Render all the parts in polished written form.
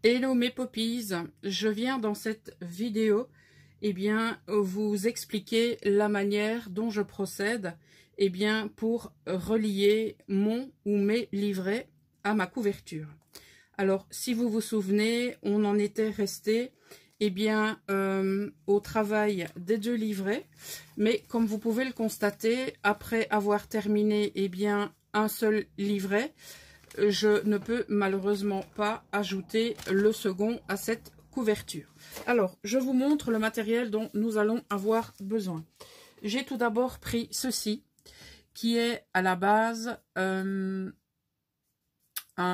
Hello mes poppies, je viens dans cette vidéo vous expliquer la manière dont je procède pour relier mon ou mes livrets à ma couverture. Alors si vous vous souvenez, on en était resté au travail des deux livrets, mais comme vous pouvez le constater, après avoir terminé un seul livret, je ne peux malheureusement pas ajouter le second à cette couverture. Alors, je vous montre le matériel dont nous allons avoir besoin. J'ai tout d'abord pris ceci, qui est à la base un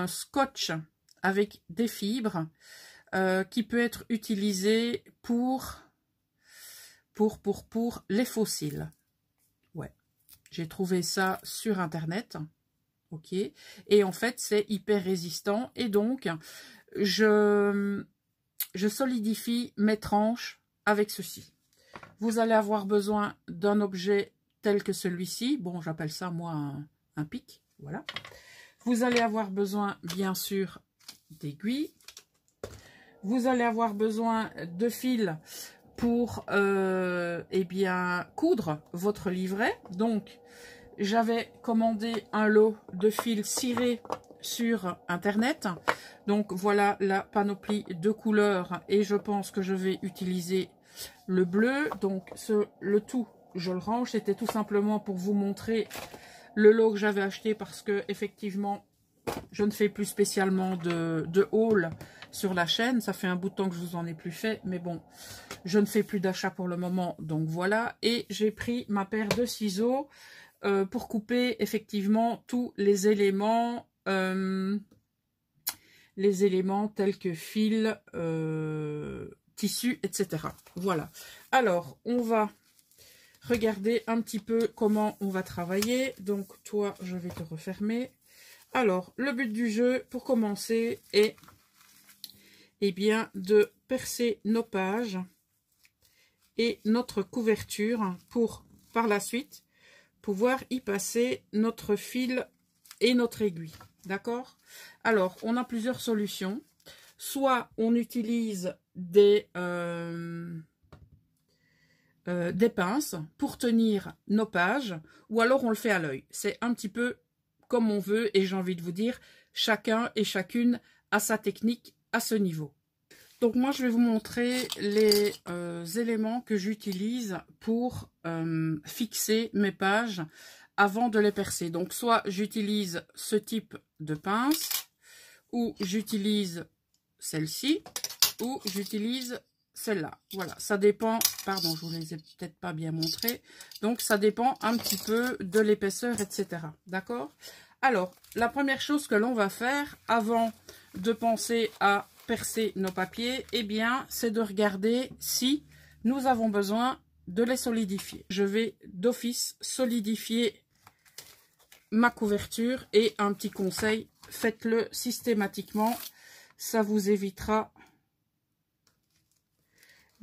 scotch avec des fibres qui peut être utilisé pour les fossiles. Ouais, j'ai trouvé ça sur internet. Ok, et en fait c'est hyper résistant et donc je solidifie mes tranches avec ceci. Vous allez avoir besoin d'un objet tel que celui-ci. Bon, j'appelle ça moi un pic. Voilà. Vous allez avoir besoin bien sûr d'aiguilles. Vous allez avoir besoin de fils pour coudre votre livret. Donc j'avais commandé un lot de fils cirés sur internet. Donc voilà la panoplie de couleurs et je pense que je vais utiliser le bleu. Donc le tout, je le range. C'était tout simplement pour vous montrer le lot que j'avais acheté parce que effectivement, je ne fais plus spécialement de haul sur la chaîne. Ça fait un bout de temps que je vous en ai plus fait. Mais bon, je ne fais plus d'achat pour le moment. Donc voilà. Et j'ai pris ma paire de ciseaux pour couper effectivement tous les éléments tels que fil, tissu, etc. Voilà. Alors, on va regarder un petit peu comment on va travailler. Donc, toi, je vais te refermer. Alors, le but du jeu, pour commencer, est de percer nos pages et notre couverture pour, par la suite, pouvoir y passer notre fil et notre aiguille. D'accord? Alors, on a plusieurs solutions. Soit on utilise des pinces pour tenir nos pages, ou alors on le fait à l'œil. C'est un petit peu comme on veut, et j'ai envie de vous dire, chacun et chacune a sa technique à ce niveau. Donc moi, je vais vous montrer les éléments que j'utilise pour fixer mes pages avant de les percer. Donc soit j'utilise ce type de pince, ou j'utilise celle-ci, ou j'utilise celle-là. Voilà, ça dépend, pardon, je vous les ai peut-être pas bien montré. Donc ça dépend un petit peu de l'épaisseur, etc. D'accord? Alors, la première chose que l'on va faire avant de penser à percer nos papiers, c'est de regarder si nous avons besoin de les solidifier. Je vais d'office solidifier ma couverture et un petit conseil, faites-le systématiquement, ça vous évitera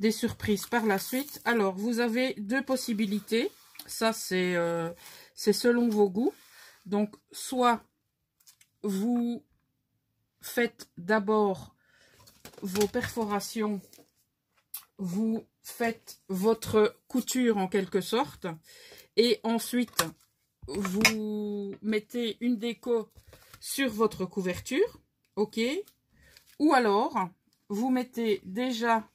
des surprises par la suite. Alors, vous avez deux possibilités, ça c'est selon vos goûts. Donc, soit vous faites d'abord vos perforations, vous faites votre couture en quelque sorte, et ensuite vous mettez une déco sur votre couverture, ok? Ou alors, vous mettez déjà,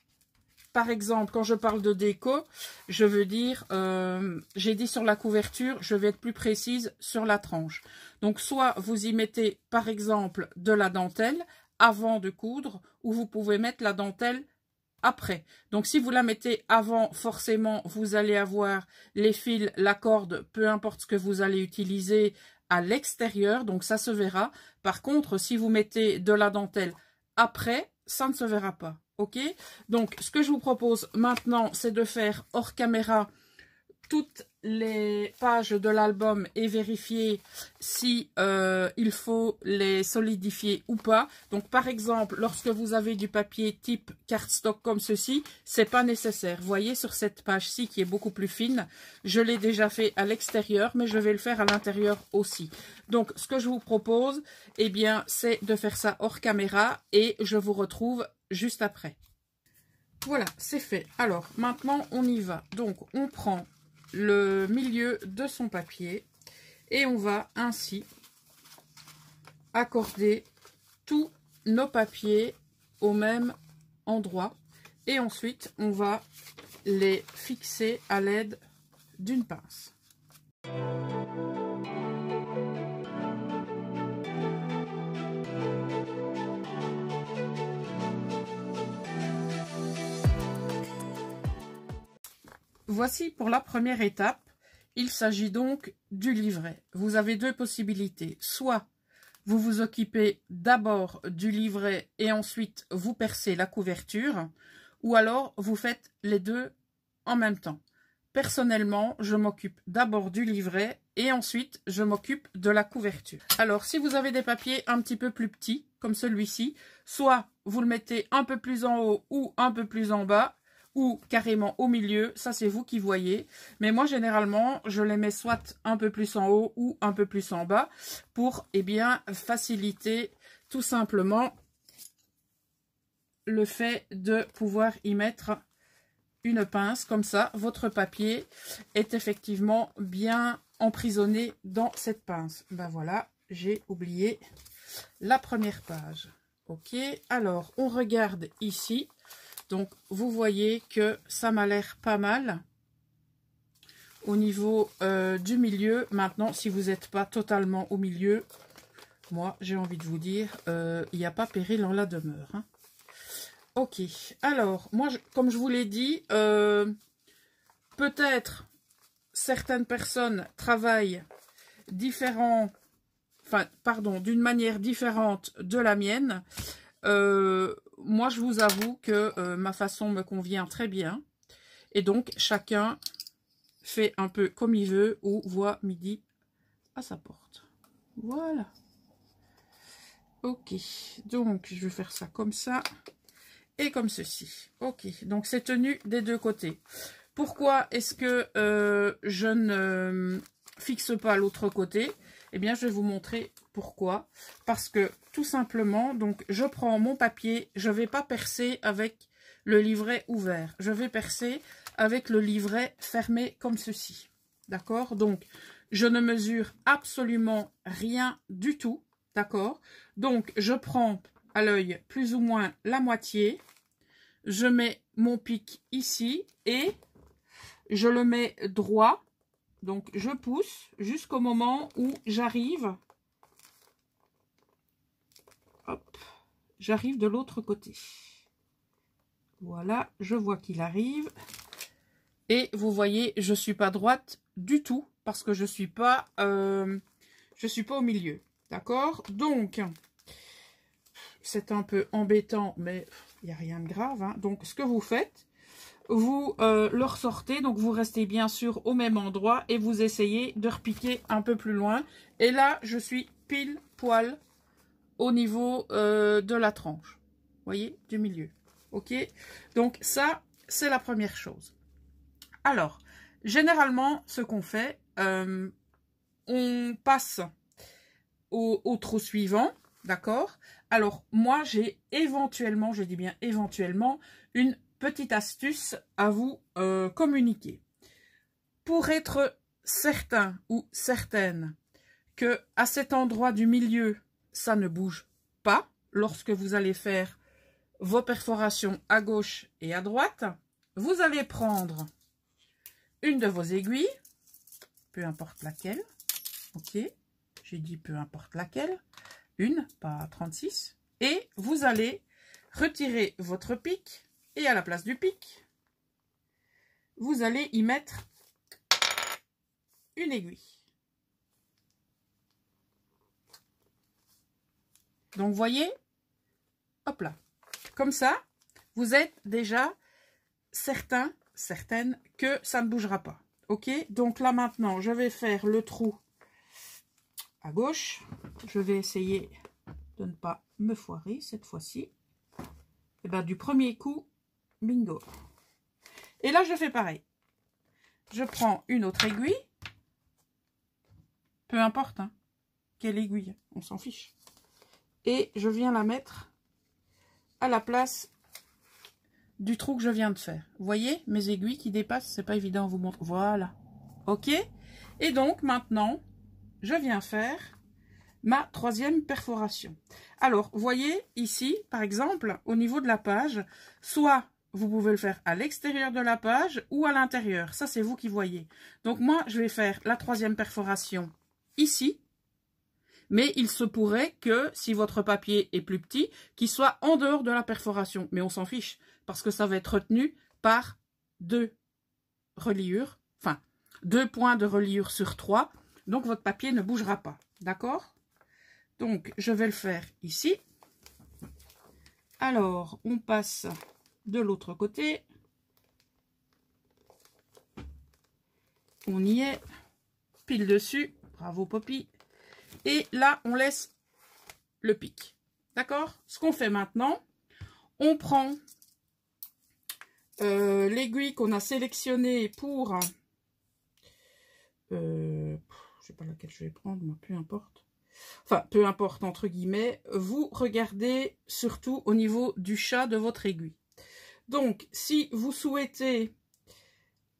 par exemple, quand je parle de déco, je veux dire, j'ai dit sur la couverture, je vais être plus précise sur la tranche. Donc, soit vous y mettez, par exemple, de la dentelle avant de coudre, ou vous pouvez mettre la dentelle après. Donc, si vous la mettez avant, forcément, vous allez avoir les fils, la corde, peu importe ce que vous allez utiliser à l'extérieur. Donc, ça se verra. Par contre, si vous mettez de la dentelle après, ça ne se verra pas. Ok? Donc, ce que je vous propose maintenant, c'est de faire hors caméra toutes les pages de l'album et vérifier si il faut les solidifier ou pas. Donc par exemple, lorsque vous avez du papier type cardstock comme ceci, c'est pas nécessaire. Vous voyez sur cette page-ci qui est beaucoup plus fine, je l'ai déjà fait à l'extérieur, mais je vais le faire à l'intérieur aussi. Donc ce que je vous propose, eh bien, c'est de faire ça hors caméra et je vous retrouve juste après. Voilà, c'est fait. Alors, maintenant, on y va. Donc, on prend le milieu de son papier et on va ainsi accorder tous nos papiers au même endroit. Et ensuite, on va les fixer à l'aide d'une pince. Voici pour la première étape. Il s'agit donc du livret. Vous avez deux possibilités. Soit vous vous occupez d'abord du livret et ensuite vous percez la couverture, ou alors vous faites les deux en même temps. Personnellement, je m'occupe d'abord du livret et ensuite je m'occupe de la couverture. Alors, si vous avez des papiers un petit peu plus petits, comme celui-ci, soit vous le mettez un peu plus en haut ou un peu plus en bas, ou carrément au milieu, ça c'est vous qui voyez. Mais moi, généralement, je les mets soit un peu plus en haut ou un peu plus en bas pour, eh bien, faciliter tout simplement le fait de pouvoir y mettre une pince. Comme ça, votre papier est effectivement bien emprisonné dans cette pince. Ben voilà, j'ai oublié la première page. Ok, alors, on regarde ici. Donc, vous voyez que ça m'a l'air pas mal au niveau du milieu. Maintenant, si vous n'êtes pas totalement au milieu, moi, j'ai envie de vous dire, il n'y a pas péril en la demeure. Hein. Ok, alors, moi, comme je vous l'ai dit, peut-être certaines personnes travaillent d'une manière différente de la mienne. Moi, je vous avoue que ma façon me convient très bien. Et donc, chacun fait un peu comme il veut ou voit midi à sa porte. Voilà. Ok. Donc, je vais faire ça comme ça et comme ceci. Ok. Donc, c'est tenu des deux côtés. Pourquoi est-ce que je ne fixe pas l'autre côté? Eh bien, je vais vous montrer pourquoi. Parce que, tout simplement, donc, je prends mon papier, je ne vais pas percer avec le livret ouvert. Je vais percer avec le livret fermé comme ceci. D'accord? Donc, je ne mesure absolument rien du tout. D'accord? Donc, je prends à l'œil plus ou moins la moitié. Je mets mon pic ici et je le mets droit. Donc, je pousse jusqu'au moment où j'arrive. Hop, j'arrive de l'autre côté. Voilà, je vois qu'il arrive. Et vous voyez, je ne suis pas droite du tout parce que je ne suis pas au milieu. D'accord? Donc, c'est un peu embêtant, mais il n'y a rien de grave. Hein. Donc, ce que vous faites, vous le ressortez, donc vous restez bien sûr au même endroit et vous essayez de repiquer un peu plus loin. Et là, je suis pile poil au niveau de la tranche, vous voyez, du milieu. Ok, donc ça, c'est la première chose. Alors, généralement, ce qu'on fait, on passe au trou suivant, d'accord? Alors, moi, j'ai éventuellement, je dis bien éventuellement, une petite astuce à vous communiquer. Pour être certain ou certaine que à cet endroit du milieu, ça ne bouge pas lorsque vous allez faire vos perforations à gauche et à droite, vous allez prendre une de vos aiguilles, peu importe laquelle, ok, j'ai dit peu importe laquelle, une, pas 36, et vous allez retirer votre pic, et à la place du pic, vous allez y mettre une aiguille. Donc, vous voyez, hop là, comme ça, vous êtes déjà certain, certaine que ça ne bougera pas. Ok, donc là maintenant, je vais faire le trou à gauche. Je vais essayer de ne pas me foirer cette fois-ci. Et bien du premier coup, bingo. Et là, je fais pareil. Je prends une autre aiguille. Peu importe, hein, quelle aiguille, on s'en fiche. Et je viens la mettre à la place du trou que je viens de faire. Vous voyez, mes aiguilles qui dépassent, c'est pas évident à vous montrer. Voilà. Ok. Et donc, maintenant, je viens faire ma troisième perforation. Alors, vous voyez, ici, par exemple, au niveau de la page, soit vous pouvez le faire à l'extérieur de la page ou à l'intérieur. Ça, c'est vous qui voyez. Donc, moi, je vais faire la troisième perforation ici. Mais il se pourrait que, si votre papier est plus petit, qu'il soit en dehors de la perforation. Mais on s'en fiche, parce que ça va être retenu par 2 reliures, enfin, 2 points de reliure sur 3. Donc, votre papier ne bougera pas. D'accord? Donc, je vais le faire ici. Alors, on passe de l'autre côté. On y est. Pile dessus. Bravo, Poppy. Et là, on laisse le pic. D'accord? Ce qu'on fait maintenant, on prend l'aiguille qu'on a sélectionnée pour... je ne sais pas laquelle je vais prendre, moi, peu importe. Enfin, peu importe, entre guillemets. Vous regardez surtout au niveau du chat de votre aiguille. Donc, si vous souhaitez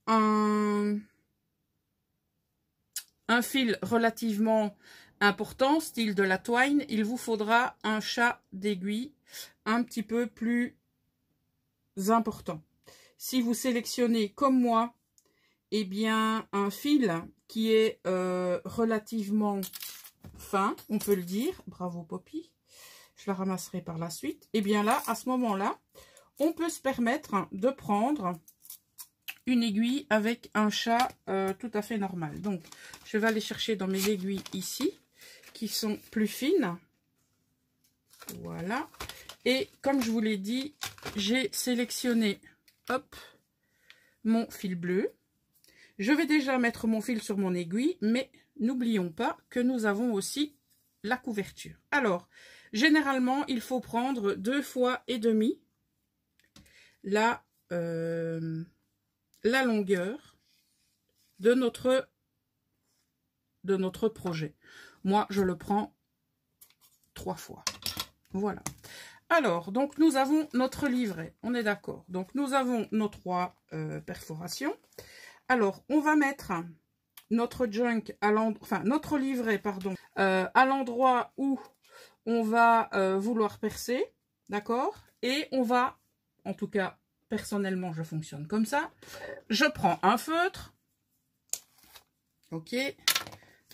un fil relativement important, style de la twine, il vous faudra un chat d'aiguille un petit peu plus important. Si vous sélectionnez comme moi, eh bien un fil qui est relativement fin, on peut le dire, bravo Poppy, je la ramasserai par la suite, et bien là, à ce moment-là, on peut se permettre de prendre une aiguille avec un chat tout à fait normal. Donc, je vais aller chercher dans mes aiguilles ici, qui sont plus fines. Voilà. Et comme je vous l'ai dit, j'ai sélectionné, hop, mon fil bleu. Je vais déjà mettre mon fil sur mon aiguille, mais n'oublions pas que nous avons aussi la couverture. Alors, généralement, il faut prendre 2 fois et demi la longueur de notre projet. Moi, je le prends 3 fois. Voilà. Alors, donc, nous avons notre livret. On est d'accord. Donc, nous avons nos 3 perforations. Alors, on va mettre notre junk à l'endroit, enfin, notre livret, pardon, à l'endroit où on va vouloir percer. D'accord? Et on va, en tout cas, personnellement, je fonctionne comme ça. Je prends un feutre. Ok.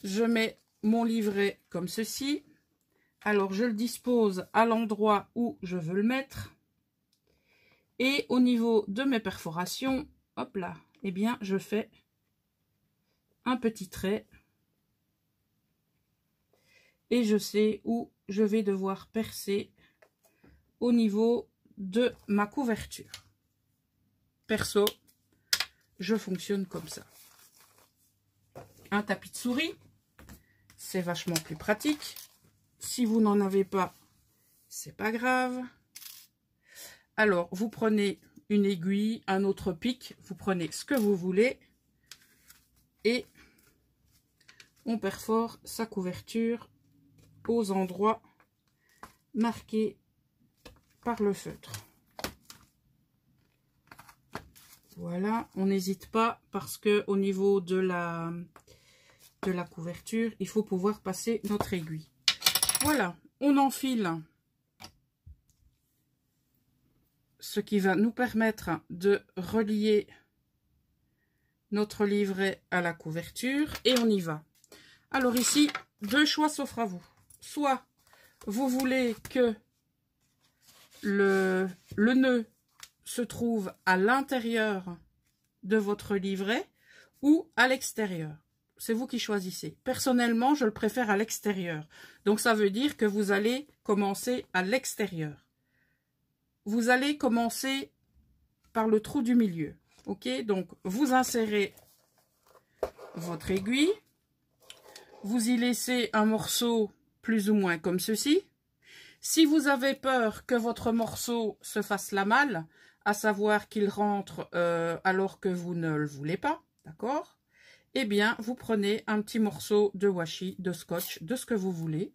Je mets mon livret comme ceci. Alors, je le dispose à l'endroit où je veux le mettre. Et au niveau de mes perforations, hop là, eh bien, je fais un petit trait. Et je sais où je vais devoir percer au niveau de ma couverture. Perso, je fonctionne comme ça. Un tapis de souris, c'est vachement plus pratique. Si vous n'en avez pas, c'est pas grave. Alors, vous prenez une aiguille, un autre pic, vous prenez ce que vous voulez et on perfore sa couverture aux endroits marqués par le feutre. Voilà, on n'hésite pas parce que au niveau de la couverture, il faut pouvoir passer notre aiguille. Voilà, on enfile ce qui va nous permettre de relier notre livret à la couverture et on y va. Alors ici, 2 choix s'offrent à vous. Soit vous voulez que le nœud se trouve à l'intérieur de votre livret ou à l'extérieur. C'est vous qui choisissez. Personnellement, je le préfère à l'extérieur. Donc, ça veut dire que vous allez commencer à l'extérieur. Vous allez commencer par le trou du milieu. Ok? Donc, vous insérez votre aiguille. Vous y laissez un morceau plus ou moins comme ceci. Si vous avez peur que votre morceau se fasse la malle, à savoir qu'il rentre alors que vous ne le voulez pas, d'accord? Eh bien, vous prenez un petit morceau de washi, de scotch, de ce que vous voulez,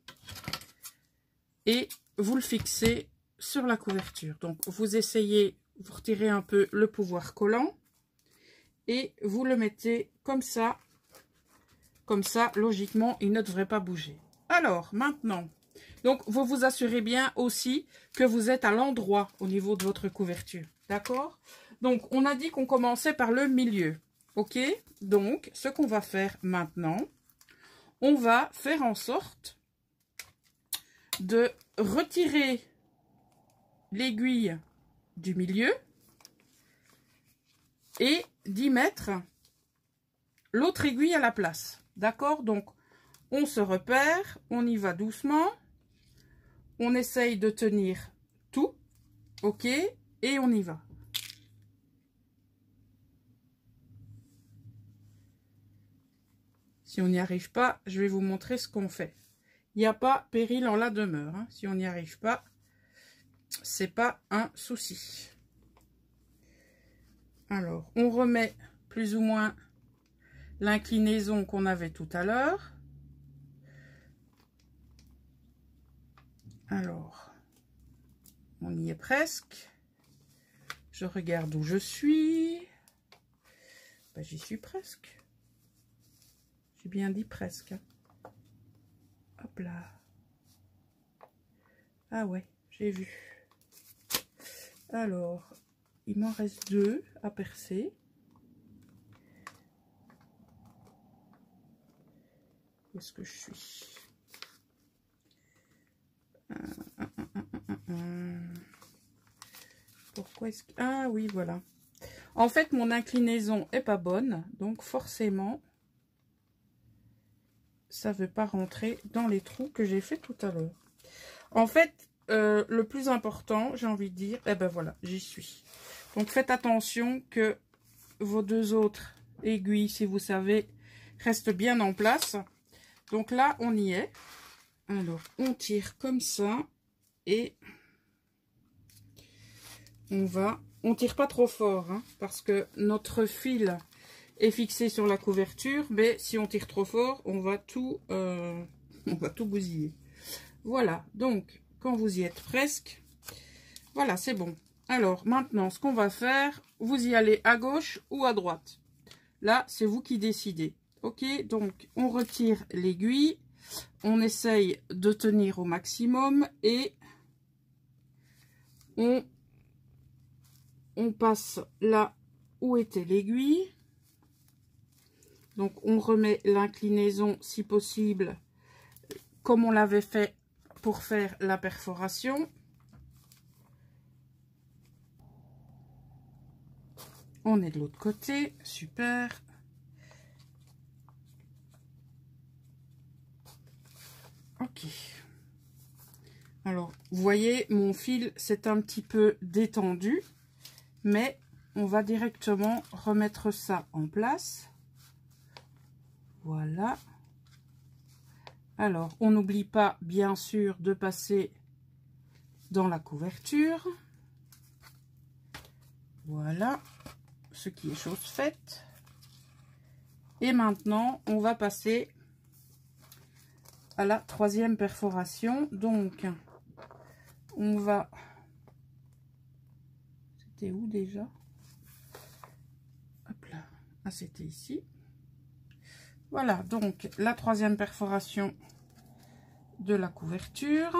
et vous le fixez sur la couverture. Donc, vous essayez, vous retirez un peu le pouvoir collant, et vous le mettez comme ça. Comme ça, logiquement, il ne devrait pas bouger. Alors, maintenant, donc vous vous assurez bien aussi que vous êtes à l'endroit au niveau de votre couverture. D'accord? Donc, on a dit qu'on commençait par le milieu. Ok, donc ce qu'on va faire maintenant, on va faire en sorte de retirer l'aiguille du milieu et d'y mettre l'autre aiguille à la place. D'accord? Donc on se repère, on y va doucement, on essaye de tenir tout, ok, et on y va. Si on n'y arrive pas, je vais vous montrer ce qu'on fait. Il n'y a pas péril en la demeure. Hein. Si on n'y arrive pas, c'est pas un souci. Alors, on remet plus ou moins l'inclinaison qu'on avait tout à l'heure. Alors, on y est presque. Je regarde où je suis. Ben, j'y suis presque. J'ai bien dit presque. Hop là. Ah ouais, j'ai vu. Alors, il m'en reste 2 à percer. Où est-ce que je suis? Pourquoi est-ce que... Ah oui, voilà. En fait, mon inclinaison est pas bonne, donc forcément, ça ne veut pas rentrer dans les trous que j'ai fait tout à l'heure. En fait, le plus important, j'ai envie de dire, eh ben voilà, j'y suis. Donc faites attention que vos 2 autres aiguilles, si vous savez, restent bien en place. Donc là, on y est. Alors, on tire comme ça et on tire pas trop fort, hein, parce que notre fil est fixé sur la couverture, mais si on tire trop fort, on va tout bousiller. Voilà, donc quand vous y êtes presque, voilà, c'est bon. Alors maintenant, ce qu'on va faire, vous y allez à gauche ou à droite. Là, c'est vous qui décidez. Ok, donc on retire l'aiguille, on essaye de tenir au maximum et on passe là où était l'aiguille. Donc on remet l'inclinaison si possible comme on l'avait fait pour faire la perforation. On est de l'autre côté, super. Ok. Alors, vous voyez, mon fil s'est un petit peu détendu, mais on va directement remettre ça en place. Voilà. Alors, on n'oublie pas, bien sûr, de passer dans la couverture. Voilà, ce qui est chose faite. Et maintenant, on va passer à la 3e perforation. Donc, on va... C'était où déjà? Hop là. Ah, c'était ici. Voilà, donc la 3e perforation de la couverture.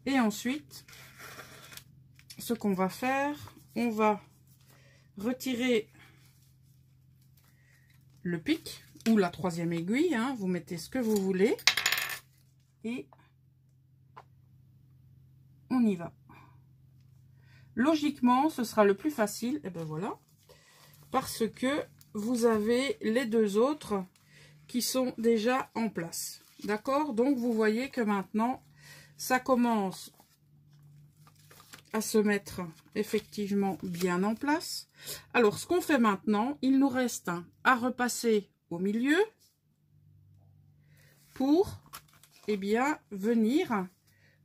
Et ensuite, ce qu'on va faire, on va retirer le pic ou la 3e aiguille, hein, vous mettez ce que vous voulez et on y va. Logiquement, ce sera le plus facile, et ben voilà, parce que vous avez les 2 autres qui sont déjà en place. D'accord? Donc vous voyez que maintenant, ça commence à se mettre effectivement bien en place. Alors, ce qu'on fait maintenant, il nous reste à repasser au milieu pour, eh bien, venir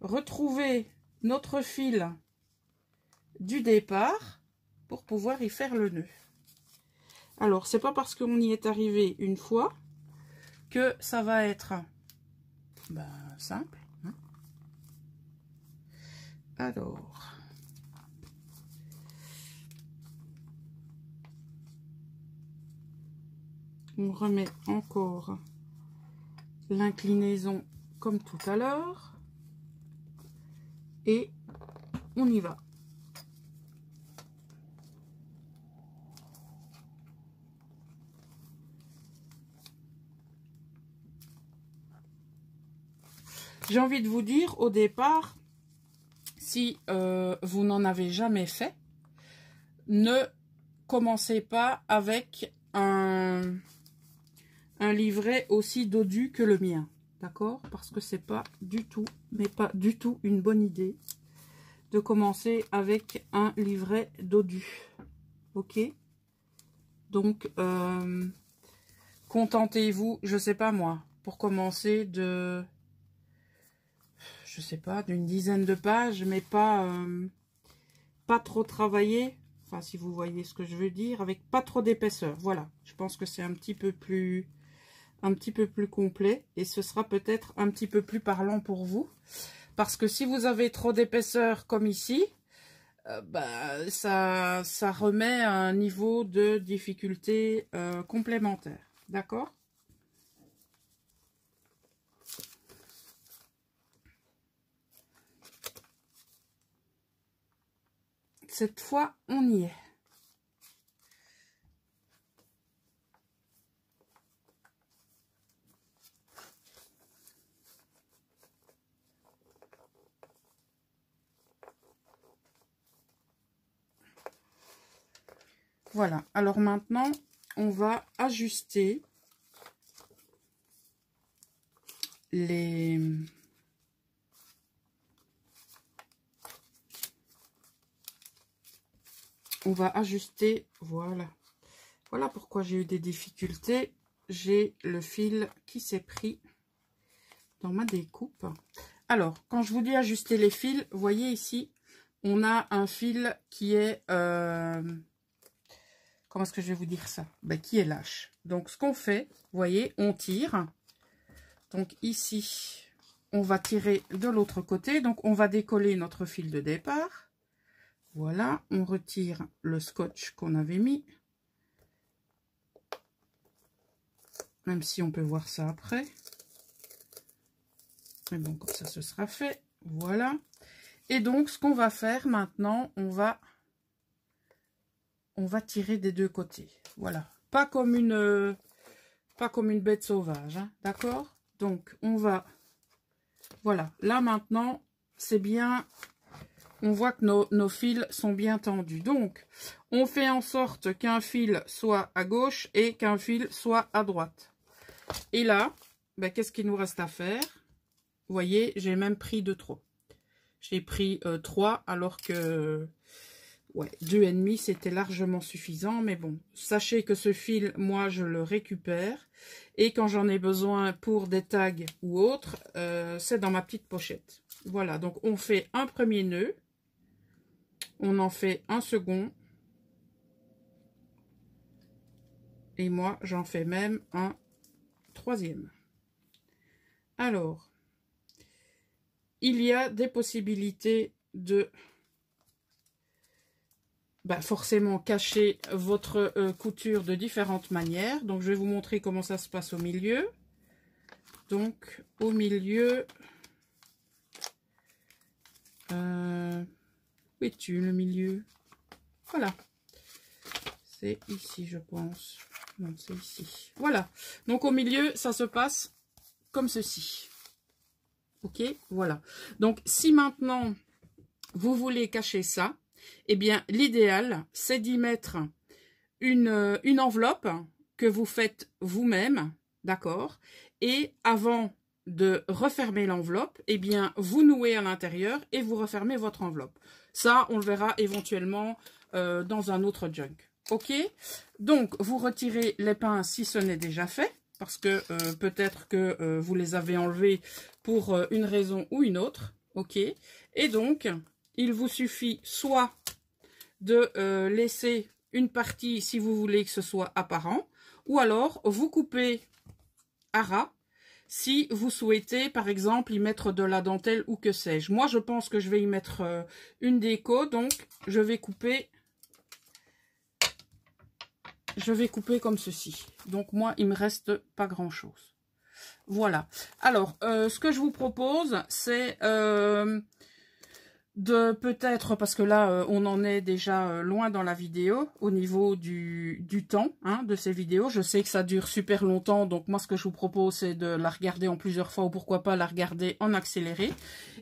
retrouver notre fil du départ pour pouvoir y faire le nœud. Alors, c'est pas parce qu'on y est arrivé une fois que ça va être simple. Hein. Alors, on remet encore l'inclinaison comme tout à l'heure et on y va. J'ai envie de vous dire au départ, si vous n'en avez jamais fait, ne commencez pas avec un livret aussi dodu que le mien, d'accord? Parce que c'est pas du tout, mais pas du tout une bonne idée de commencer avec un livret dodu, ok? Donc, contentez-vous, je sais pas moi, pour commencer de... je sais pas, d'une dizaine de pages, mais pas trop travaillé. Enfin, si vous voyez ce que je veux dire, avec pas trop d'épaisseur. Voilà, je pense que c'est un petit peu plus complet et ce sera peut-être un petit peu plus parlant pour vous. Parce que si vous avez trop d'épaisseur comme ici, ça remet un niveau de difficulté complémentaire. D'accord ? Cette fois, on y est. Voilà. Alors maintenant, on va ajuster les... on va ajuster, voilà. Voilà pourquoi j'ai eu des difficultés. J'ai le fil qui s'est pris dans ma découpe. Alors, quand je vous dis ajuster les fils, vous voyez ici, on a un fil qui est... comment est-ce que je vais vous dire ça? Qui est lâche. Donc, ce qu'on fait, vous voyez, on tire. Donc, ici, on va tirer de l'autre côté. Donc, on va décoller notre fil de départ. Voilà, on retire le scotch qu'on avait mis. Même si on peut voir ça après. Mais bon, comme ça, ce sera fait. Voilà. Et donc, ce qu'on va faire maintenant, on va tirer des deux côtés. Voilà. Pas comme une bête sauvage, hein, d'accord? Donc, on va... voilà. Là, maintenant, c'est bien... on voit que nos fils sont bien tendus. Donc, on fait en sorte qu'un fil soit à gauche et qu'un fil soit à droite. Et là, qu'est-ce qu'il nous reste à faire? Vous voyez, j'ai même pris de trop. J'ai pris 3 alors que 2,5 c'était largement suffisant. Mais bon, sachez que ce fil, moi, je le récupère. Et quand j'en ai besoin pour des tags ou autres, c'est dans ma petite pochette. Voilà, donc on fait un premier nœud. On en fait un second. Et moi, j'en fais même un troisième. Alors, il y a des possibilités de forcément cacher votre couture de différentes manières. Donc, je vais vous montrer comment ça se passe au milieu. Donc, au milieu... où es-tu, le milieu? Voilà. C'est ici, je pense. Non, c'est ici. Voilà. Donc, au milieu, ça se passe comme ceci. Ok, voilà. Donc, si maintenant, vous voulez cacher ça, eh bien, l'idéal, c'est d'y mettre une enveloppe que vous faites vous-même, d'accord? Et avant de refermer l'enveloppe, eh bien, vous nouez à l'intérieur et vous refermez votre enveloppe. Ça, on le verra éventuellement dans un autre junk. Ok? Donc, vous retirez les pinces si ce n'est déjà fait, parce que peut-être que vous les avez enlevés pour une raison ou une autre. Ok? Et donc, il vous suffit soit de laisser une partie si vous voulez que ce soit apparent, ou alors vous coupez à ras si vous souhaitez par exemple y mettre de la dentelle ou que sais-je. Moi je pense que je vais y mettre une déco, donc je vais couper comme ceci. Donc moi il me reste pas grand chose. Voilà. Alors ce que je vous propose c'est de peut-être, parce que là on en est déjà loin dans la vidéo au niveau du temps de ces vidéos. Je sais que ça dure super longtemps, donc moi ce que je vous propose c'est de la regarder en plusieurs fois ou pourquoi pas la regarder en accéléré.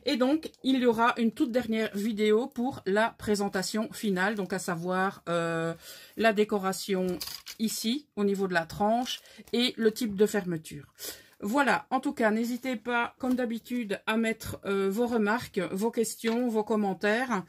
Et donc il y aura une toute dernière vidéo pour la présentation finale, donc à savoir la décoration ici au niveau de la tranche et le type de fermeture. Voilà, en tout cas, n'hésitez pas, comme d'habitude, à mettre vos remarques, vos questions, vos commentaires.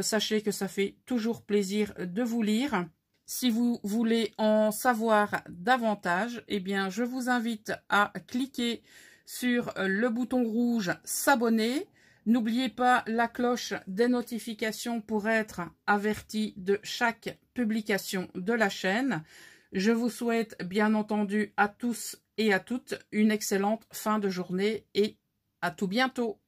Sachez que ça fait toujours plaisir de vous lire. Si vous voulez en savoir davantage, eh bien, je vous invite à cliquer sur le bouton rouge « S'abonner ». N'oubliez pas la cloche des notifications pour être averti de chaque publication de la chaîne. Je vous souhaite bien entendu à tous et à toutes une excellente fin de journée et à tout bientôt.